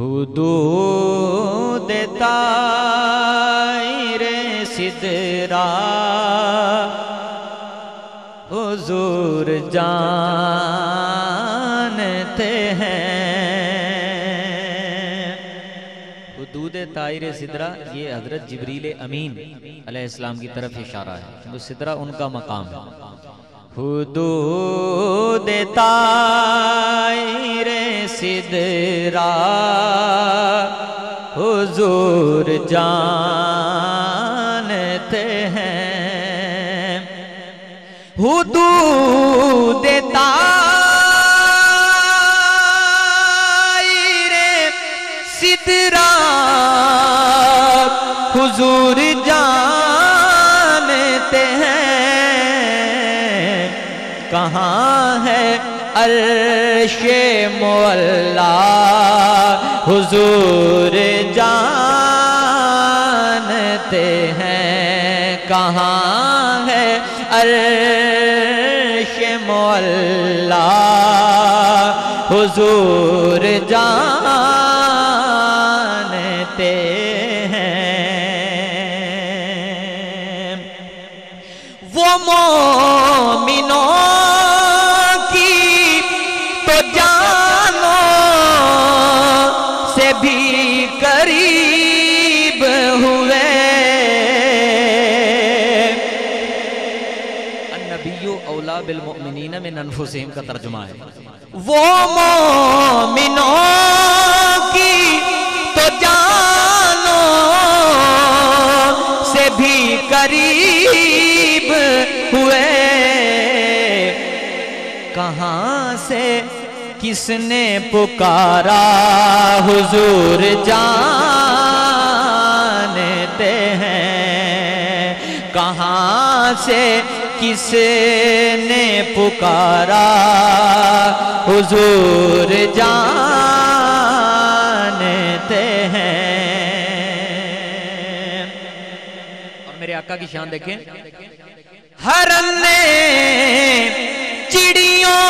हुदूद ताइरे सिदरा हुजूर जानते हैं। हुदूद ताइरे सिदरा ये हजरत जिब्रील अमीन अलैहिस्सलाम की तरफ इशारा है, तो सिदरा उनका मकाम है। हुदूद ताइरे सिदरा हुजूर जानते हैं। हुदूद ताइरे सिदरा हुजूर जानते हैं। कहाँ है अर्शे मुअल्ला हुजूर जानते हैं। कहाँ है अर्शे मुअल्ला हुजूर जानते हैं। वो मोमिनों भी करीब हुए। अन्नबिय्यु औला बिल मुमिनीन मिन अनफुसिहिम का तर्जुमा है। वो मोमिनों की तो जानो से भी करीब हुए। कहाँ से किसने पुकारा हुजूर जानते हैं। कहाँ से किसने पुकारा हुजूर जानते हैं। और मेरे आका की शान देखें। हरन ने चिड़ियों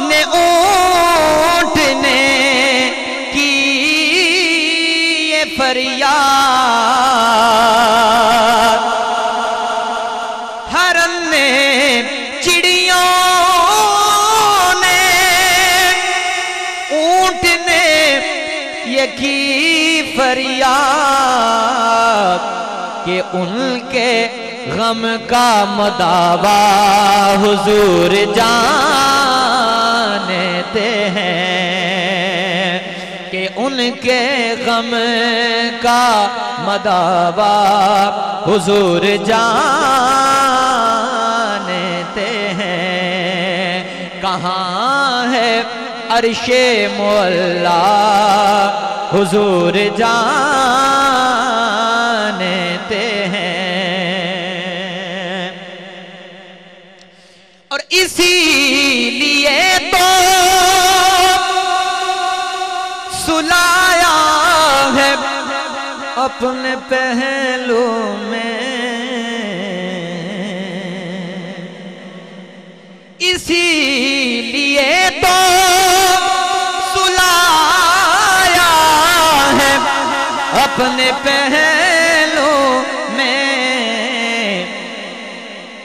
ने ऊंट ने की ये फरियाद। हरन ने चिड़ियों ने ऊंट ने ये की फरियाद कि उनके गम का मदावा हुजूर जानते हैं। कि उनके गम का मदावा हुजूर जानते हैं। कहाँ है अर्शे मुअल्ला हुजूर जानते हैं। और इसीलिए तो सुलाया है अपने पहलू में। इसीलिए तो सुलाया है अपने पहलू में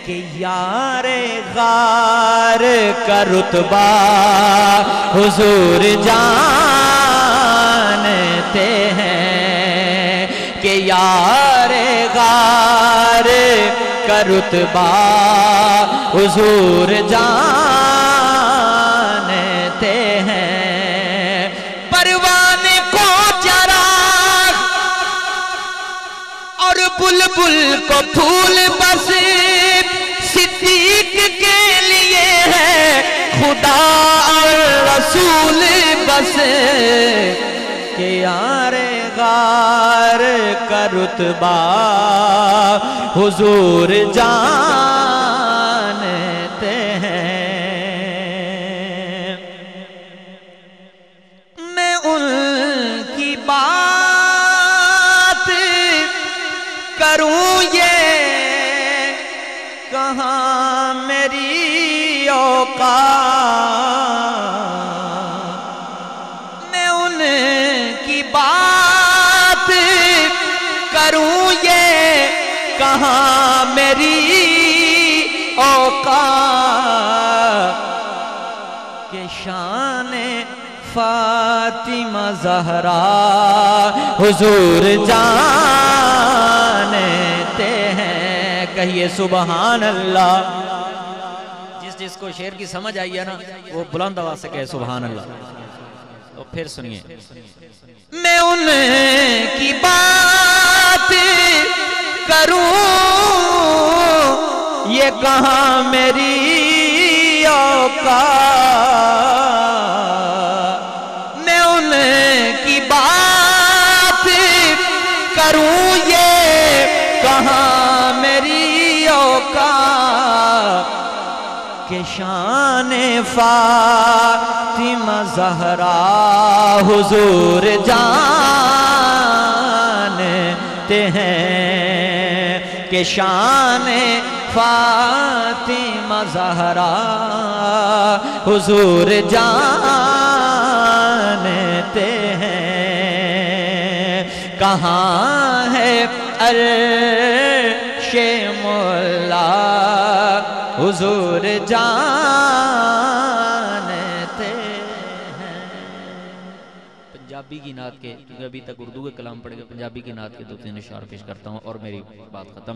कि यारे गार का रुतबा हुजूर जानते हैं। कि यारे गार का रुतबा हुजूर जानते हैं। परवाने को चराग और बुलबुल को फूल बस सिद्दीक के लिए है खुदा और रसूल बस। के यारे गार का रुतबा हुजूर जानते हैं। मैं उनकी बात करूं ये कहाँ मेरी औकात। कहाँ मेरी औकात के शान फातिमा ज़हरा हुजूर जानते हैं। कहिए सुबहान अल्लाह। जिसको शेर की समझ आई है ना वो बुलंद आवाज से कहे सुभान अल्लाह। तो फिर सुनिए, मैं उनकी बात करूं ये कहां मेरी औकात, मैं उनकी बात करूं ये कहां मेरी औकात के शान फातिमा ज़हरा हुजूर जानते हैं कि शान फातिमा ज़हरा हुजूर जानते हैं। कहाँ है अर्शे मौला हुजूर जानते हैं। पंजाबी की नात के, क्योंकि अभी तक उर्दू के कलाम पढ़ेगा, पंजाबी की नात के दो तीन इशारे पेश करता हूँ और मेरी बात खत्म।